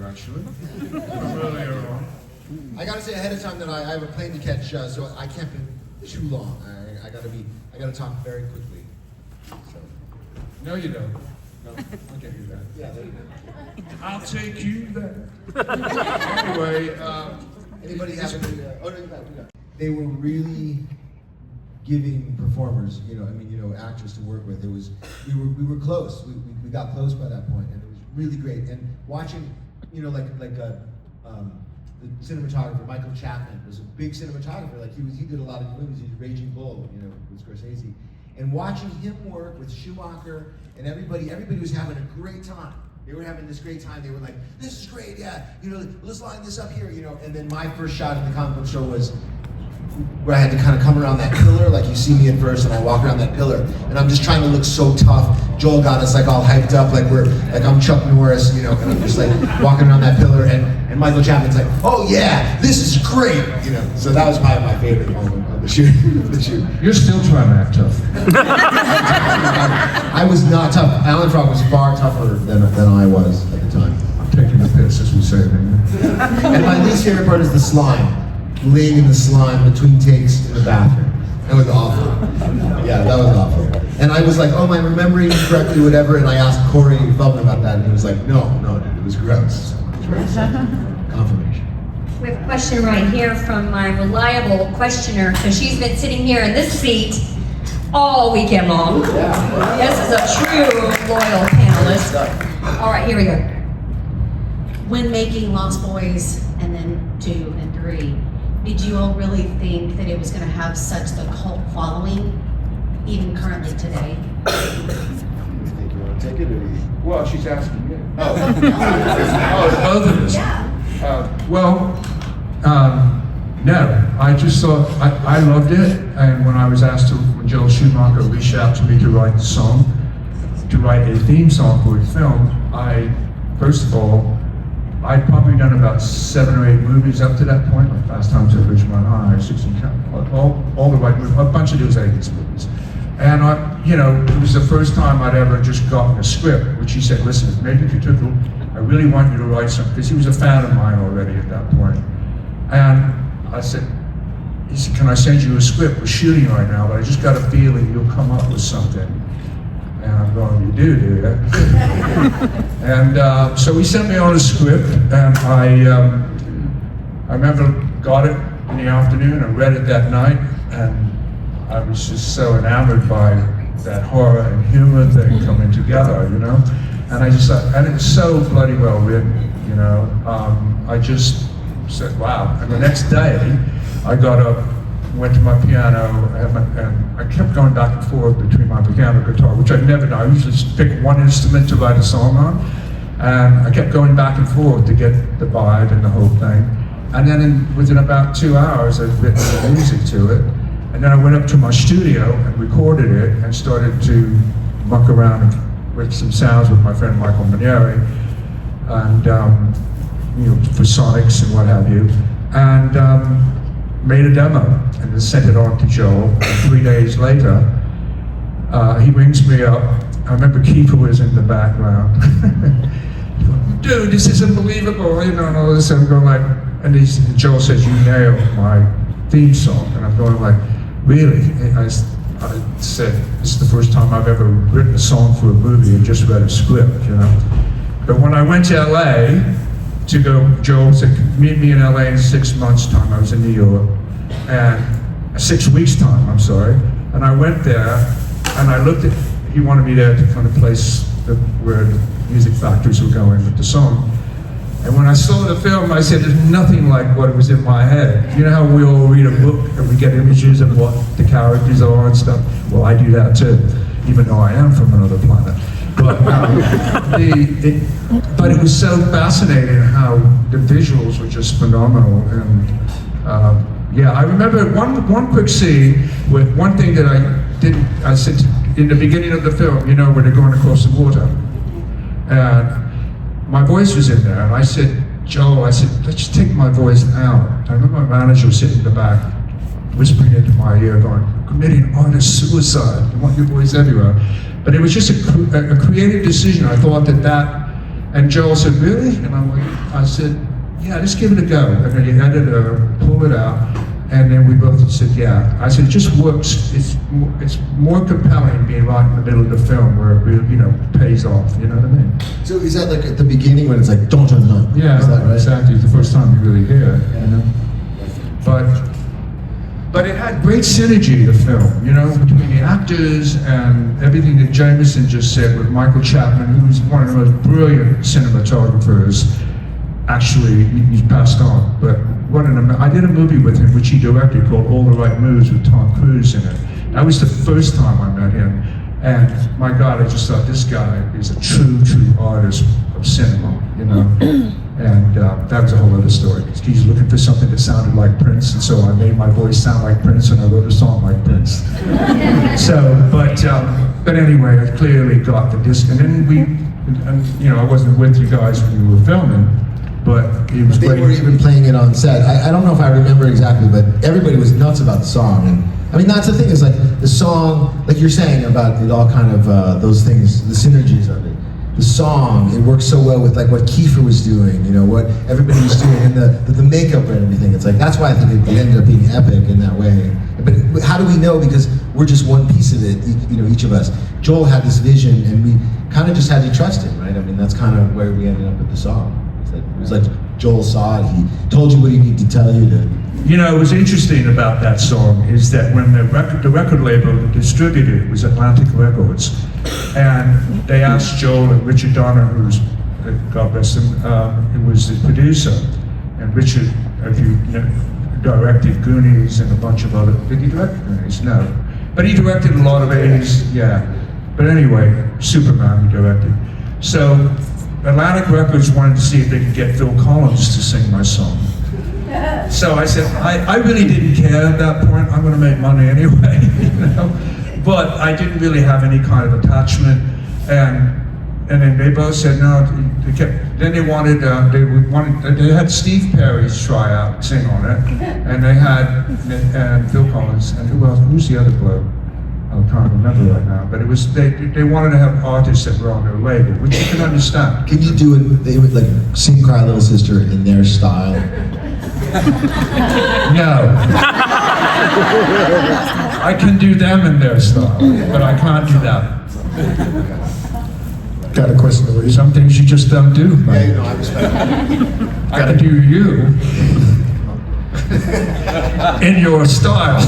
actually. From earlier on. I gotta say ahead of time that I have a plane to catch, so I can't be too long. I gotta talk very quickly. So. No, you don't. No, I'll get you that. Yeah, there you go. I'll take you there. Anyway, anybody have any? Oh no, you got it. They were really giving performers, actors to work with. It was we were close. We got close by that point, and it was really great. And watching, the cinematographer Michael Chapman was a big cinematographer. Like he did a lot of movies. He did Raging Bull, with Scorsese. And watching him work with Schumacher and everybody was having a great time. They were having this great time. They were like, "This is great, yeah. Let's line this up here, And then my first shot at the comic book show was where I had to kind of come around that pillar, like you see me at first, and I walk around that pillar, and I'm just trying to look so tough. Joel got us like all hyped up, like I'm Chuck Norris, and I'm just like walking around that pillar, and Michael Chapman's like, "Oh yeah, this is great," So that was probably my favorite moment of the shoot. You're still trying to act tough. I was not tough. Alan Frog was far tougher than I was at the time. I'm taking the piss, as we say, man. And my least favorite part is the slime. Laying in the slime between takes in the bathroom. That was awful. Yeah, that was awful. And I was like, "Oh, am I remembering correctly, whatever?" And I asked Corey Feldman about that, and he was like, no, dude, it was gross. Confirmation. We have a question right here from my reliable questioner, because she's been sitting here in this seat all weekend long. Yeah. This is a true loyal panelist. All right, here we go. When making Lost Boys and then 2 and 3, did you all really think that it was going to have such a cult following, even currently today? You think you want to take it, or Well, she's asking me. Oh, Both of us. Yeah. No. I just thought, I loved it, and when I was asked when Joel Schumacher reached out to me to write a theme song for the film, first of all, I'd probably done about 7 or 8 movies up to that point, like Fast Times at Ridgemont High, 16 Count, all the right movies, a bunch of those 80s movies. And it was the first time I'd ever just gotten a script, which he said, "Listen, maybe if you took I really want you to write something," because he was a fan of mine already at that point. And he said, "Can I send you a script? We're shooting right now, but I just got a feeling you'll come up with something." And I'm going, "You do you?" And so he sent me on a script, and I remember got it in the afternoon and read it that night, and I was just so enamored by that horror and humor thing coming together, And I just thought, and it was so bloody well written, I just said, wow. And the next day, I got up, went to my piano, and I kept going back and forth between my piano and guitar, which I'd never done. I usually just pick one instrument to write a song on, and I kept going back and forth to get the vibe and the whole thing. And then within about 2 hours, I'd written the music to it, and then I went up to my studio and recorded it and started to muck around with some sounds with my friend Michael Manieri, and for sonics and what have you, and made a demo and then sent it on to Joel. And 3 days later, he rings me up. I remember Kiefer was in the background. "Dude, this is unbelievable," and all this. I'm going like, and Joel says, "You nailed my theme song," and I'm going like, "Really?" And I said, "This is the first time I've ever written a song for a movie and just read a script, But when I went to LA to go, Joel said, "Meet me in LA in 6 months' time." I was in New York, and 6 weeks' time, I'm sorry. And I went there, and I looked at, he wanted me there to kind of place where the music factories were going with the song. And when I saw the film, I said, "There's nothing like what was in my head." You know how we all read a book and we get images of what the characters are and stuff? Well, I do that too, even though I am from another planet. But but it was so fascinating how the visuals were just phenomenal. And I remember one quick scene with one thing that I said in the beginning of the film, where they're going across the water. And my voice was in there, and I said, "Joel, let's just take my voice out." I remember my manager was sitting in the back, whispering into my ear, going, "Committing artist suicide. You want your voice everywhere." But it was just a creative decision. I thought that And Joel said, really? And I said, yeah, just give it a go. And then he had it, pull it out, and then we both said, yeah. I said, it just works. It's more compelling being right in the middle of the film where it really, pays off. You know what I mean? So is that like at the beginning when it's like, don't turn on? Yeah, is that right? exactly. It's the first time you really hear it. But it had great synergy, the film, between the actors and everything that Jamison just said with Michael Chapman, who's one of the most brilliant cinematographers. Actually, he's passed on, but I did a movie with him, which he directed, called All the Right Moves with Tom Cruise in it. That was the first time I met him, and my God, I just thought this guy is a true artist of cinema, And that was a whole other story. He's looking for something that sounded like Prince, and so I made my voice sound like Prince, and I wrote a song like Prince. But anyway, I clearly got the disc, and then I wasn't with you guys when you were filming, but it was They great. were even playing it on set. I don't know if I remember exactly, but everybody was nuts about the song. And I mean, that's the thing, is like the song, like you're saying about it all kind of, those things, the synergies of it. The song, it works so well with like what Kiefer was doing, what everybody was doing, and the makeup and everything. It's like, that's why I think it ended up being epic in that way. But how do we know? Because we're just one piece of it, each of us. Joel had this vision, and we kind of just had to trust him, right? I mean, that's kind of where we ended up with the song. It was like Joel saw it, he told you what he needed to tell you to. What was interesting about that song is that when the record label that distributed it was Atlantic Records, and they asked Joel and Richard Donner, who's, God rest him, who was the producer, and Richard, have you directed Goonies and a bunch of other, did he direct Goonies? No. But he directed a lot of 80s, yeah. But anyway, Superman he directed. So Atlantic Records wanted to see if they could get Phil Collins to sing my song. So I said, I really didn't care at that point. I'm going to make money anyway, But I didn't really have any kind of attachment, and then they both said no. Then they had Steve Perry's try out, sing on it, and they had Phil Collins, and who else? Who's the other bloke? I can't remember right now. But it was they wanted to have artists that were on their label, which you can understand. Can you do it? They would like sing "Cry Little Sister" in their style. No. I can do them in their style, but I can't do that. Got a question for you. Some things you just don't do. Yeah, I respect that. I can do you in your style.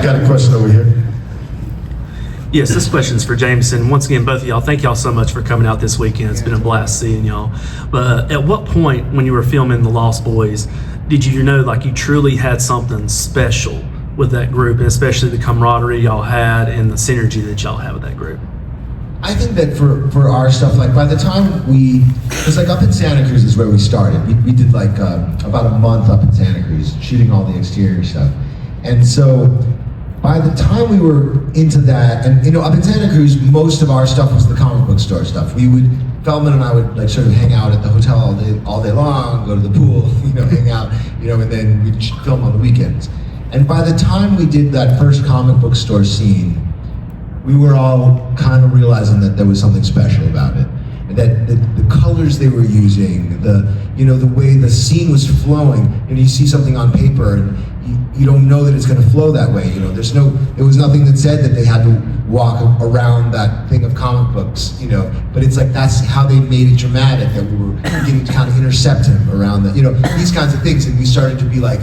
Got a question over here. Yes, this question's for Jamison. Once again, both of y'all, thank y'all so much for coming out this weekend. It's been a blast seeing y'all. But at what point when you were filming The Lost Boys, did you know like you truly had something special with that group, and especially the camaraderie y'all had and the synergy that y'all had with that group? I think that for our stuff, like by the time it was like up in Santa Cruz is where we started. We did like about a month up in Santa Cruz, shooting all the exterior stuff. And so by the time we were into that, and up in Santa Cruz, most of our stuff was the comic book store stuff. Feldman and I would like sort of hang out at the hotel all day long, go to the pool, hang out, and then we'd film on the weekends. And by the time we did that first comic book store scene, we were all kind of realizing that there was something special about it. And that the colors they were using, the way the scene was flowing, you see something on paper and you don't know that it's going to flow that way. There was nothing that said that they had to walk around that thing of comic books, but it's like that's how they made it dramatic, that we were beginning to kind of intercept him around these kinds of things, and we started to be like,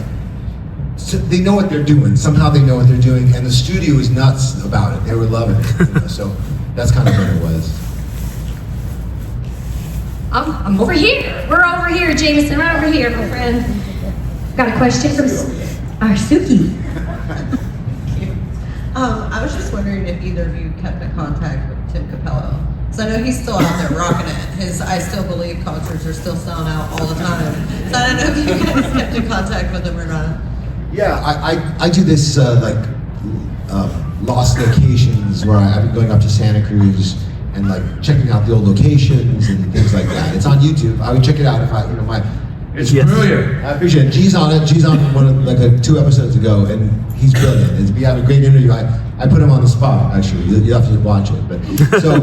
so they know what they're doing. Somehow they know what they're doing, and the studio was nuts about it. They were loving it. So that's kind of what it was. I'm over here. We're over here, Jamison. Right over here, my friend. Got a question from our Suki. I was just wondering if either of you kept in contact with Tim Capello. So I know he's still out there rocking it. His I Still Believe concerts are still selling out all the time. So I don't know if you guys kept in contact with him or not. Yeah, I do this lost locations where I've been going up to Santa Cruz and like checking out the old locations and things like that. It's on YouTube. I would check it out if It's Yes. brilliant. I appreciate it. G's on it. G's on one of, 2 episodes ago, and he's brilliant. We had a great interview. I put him on the spot, actually. You have to watch it. But so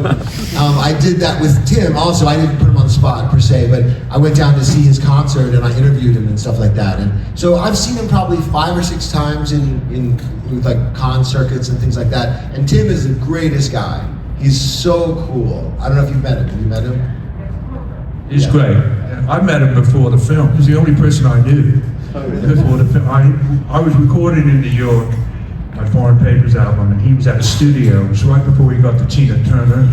I did that with Tim. Also, I didn't put him on the spot per se, but I went down to see his concert and I interviewed him and stuff like that. And so I've seen him probably 5 or 6 times in with like con circuits and things like that. And Tim is the greatest guy. He's so cool. I don't know if you've met him. Have you met him? He's Yeah. great. I met him before the film. He's the only person I knew before the film. I was recording in New York, my Foreign Papers album, and he was at a studio. It was right before he got the Tina Turner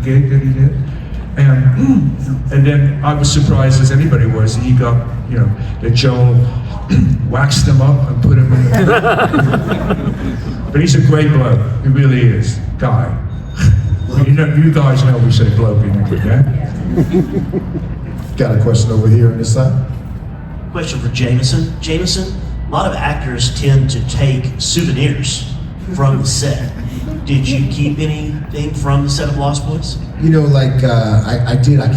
gig that he did. And then I was surprised as anybody was that he got, that Joel waxed him up and put him in the But he's a great bloke. He really is. Guy. You guys know we say bloke in England, yeah? Got a question over here on this side. Question for Jamison. Jamison, a lot of actors tend to take souvenirs from the set. Did you keep anything from the set of Lost Boys? I did. I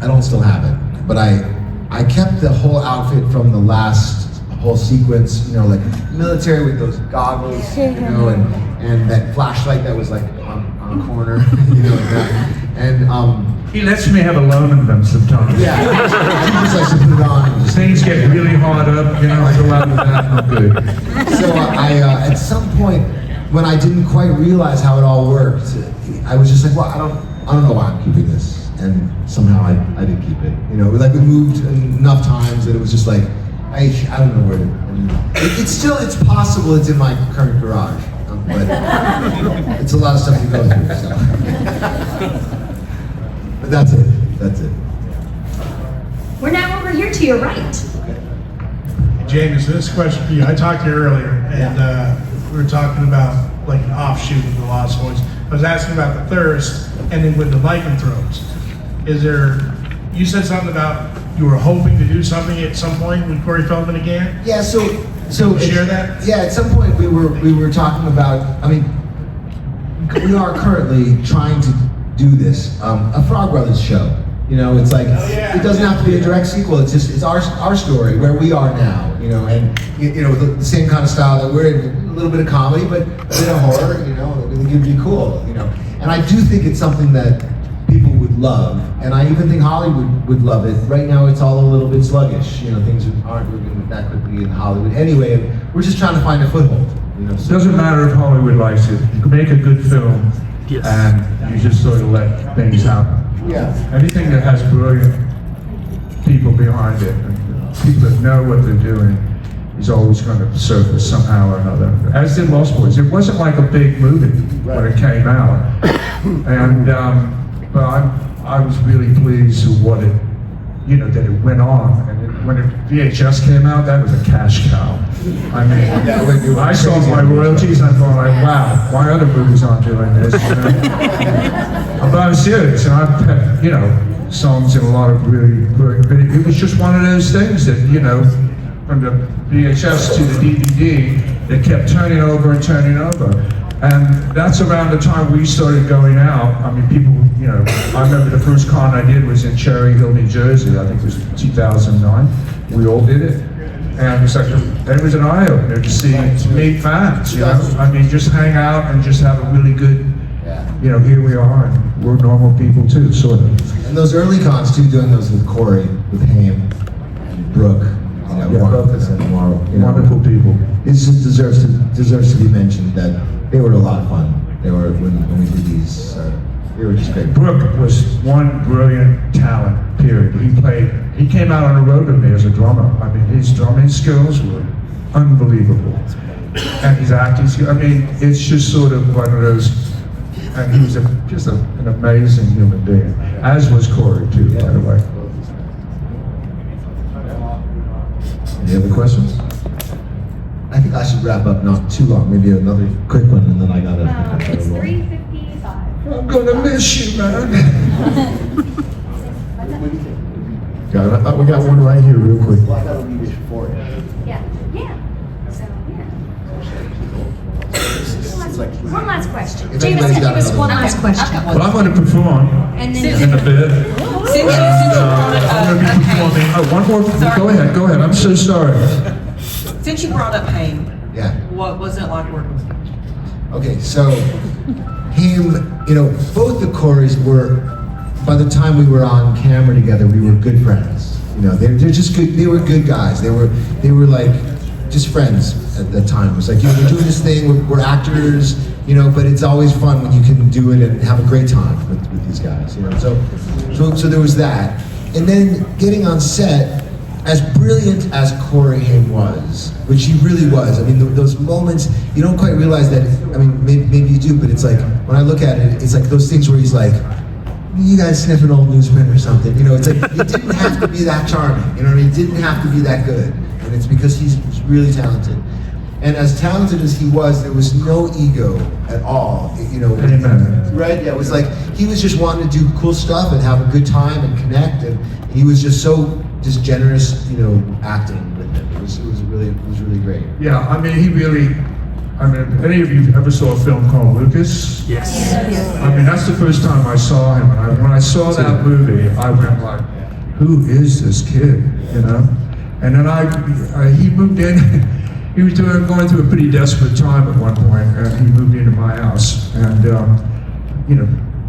don't still have it, but I kept the whole outfit from the last whole sequence. Like military with those goggles, and that flashlight that was like on a corner, like that. And He lets me have a loan of them sometimes. yeah, he just likes to put it on. And just, Things get really hard up, I go out with that, not good. So I at some point, when I didn't quite realize how it all worked, I was just like, well, I don't know why I'm keeping this, and somehow I did keep it. We moved enough times that it was just like, I don't know where to. It's possible it's in my current garage, but it's a lot of stuff to go through. So. But that's it. We're now over here to your right. James, this question for you. I talked to you earlier, and we were talking about like an offshoot of the Lost Boys. I was asking about the thirst, and then with the lycanthropes. You said something about you were hoping to do something at some point with Corey Feldman again? Yeah. So share that? Yeah. At some point we were talking about. I mean, we are currently trying to do this, a Frog Brothers show. It's like, it doesn't have to be a direct sequel. It's our story, where we are now, and the same kind of style that we're in, a little bit of comedy, but a bit of horror, it would be cool, And I do think it's something that people would love, and I even think Hollywood would love it. Right now it's all a little bit sluggish, things aren't moving that quickly in Hollywood. Anyway, we're just trying to find a foothold, It doesn't matter if Hollywood likes it. You can make a good film, Yes. and you just sort of let things happen. Yeah. Anything that has brilliant people behind it, and people that know what they're doing, is always going to surface somehow or another. As did Lost Boys. It wasn't like a big movie when it came out, and but I was really pleased with what it, that it went on. And when VHS came out, that was a cash cow. I mean, I saw my royalties and I thought, wow, why other movies aren't doing this? But I'm serious, and I've had, songs in a lot of really brilliant videos. It was just one of those things that, from the VHS to the DVD, they kept turning over and turning over. And that's around the time we started going out. I mean, people, I remember the first con I did was in Cherry Hill, New Jersey. I think it was 2009. We all did it. And it was an eye-opener to meet fans, I mean, just hang out and just have a really good, here we are, and we're normal people too, sort of. And those early cons too, doing those with Corey, with Haim, and Brooke, both and Morrow, wonderful people. It just deserves to be mentioned that they were a lot of fun. They were when we did these. They were just great. Brooke was one brilliant talent, period. He came out on the road with me as a drummer. I mean, his drumming skills were unbelievable. And his acting skills, I mean, it's just sort of one of those, and he was just an amazing human being, as was Corey too, by the way. Any other questions? I think I should wrap up not too long, maybe another quick one, and then I gotta. It's 3:55. I'm gonna miss you, man. We got one right here real quick. Yeah. So, one last question. If James, anybody's got give us another one one. last question. Well, I'm gonna perform And in then a bit. I'm gonna be performing on me. Oh, one more. Sorry. Go ahead. I'm so sorry. Since you brought up Haim, Yeah. what was it like working with him? Okay, so him, both the Coreys were, by the time we were on camera together, we were good friends. They're just good. They were good guys. They were like just friends at that time. It was like, we're doing this thing. We're actors, but it's always fun when you can do it and have a great time with these guys. So there was that, and then getting on set. As brilliant as Corey Haim was, which he really was, I mean, those moments, you don't quite realize that, I mean, maybe you do, but it's like, when I look at it, it's like those things where he's like, you guys sniff an old newsprint or something, it's like, it didn't have to be that charming, it didn't have to be that good, and it's because he's really talented. And as talented as he was, there was no ego at all, Amen. Right, yeah, it was like, he was just wanting to do cool stuff and have a good time and connect, and he was just so generous, acting with him. It was really great. Yeah, I mean, if any of you ever saw a film called Lucas? Yes. I mean, that's the first time I saw him, and when I saw that movie, I went like, who is this kid, And then he moved in, he was going through a pretty desperate time at one point, and he moved into my house, and,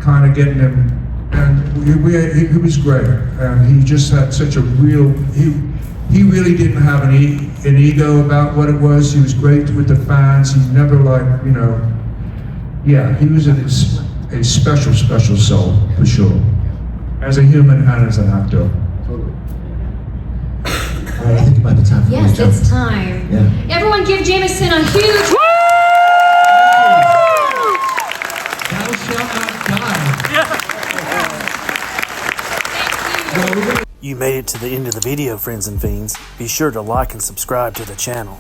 kind of getting him, and he was great, and he just had such a real, he really didn't have an ego about what it was. He was great with the fans. He never he was a special soul, for sure, as a human and as an actor. Totally. All right, I think it might be time for Yes, me to it's time. Yeah. Everyone give Jamison a huge... Thou shalt not die. You made it to the end of the video, friends and fiends. Be sure to like and subscribe to the channel.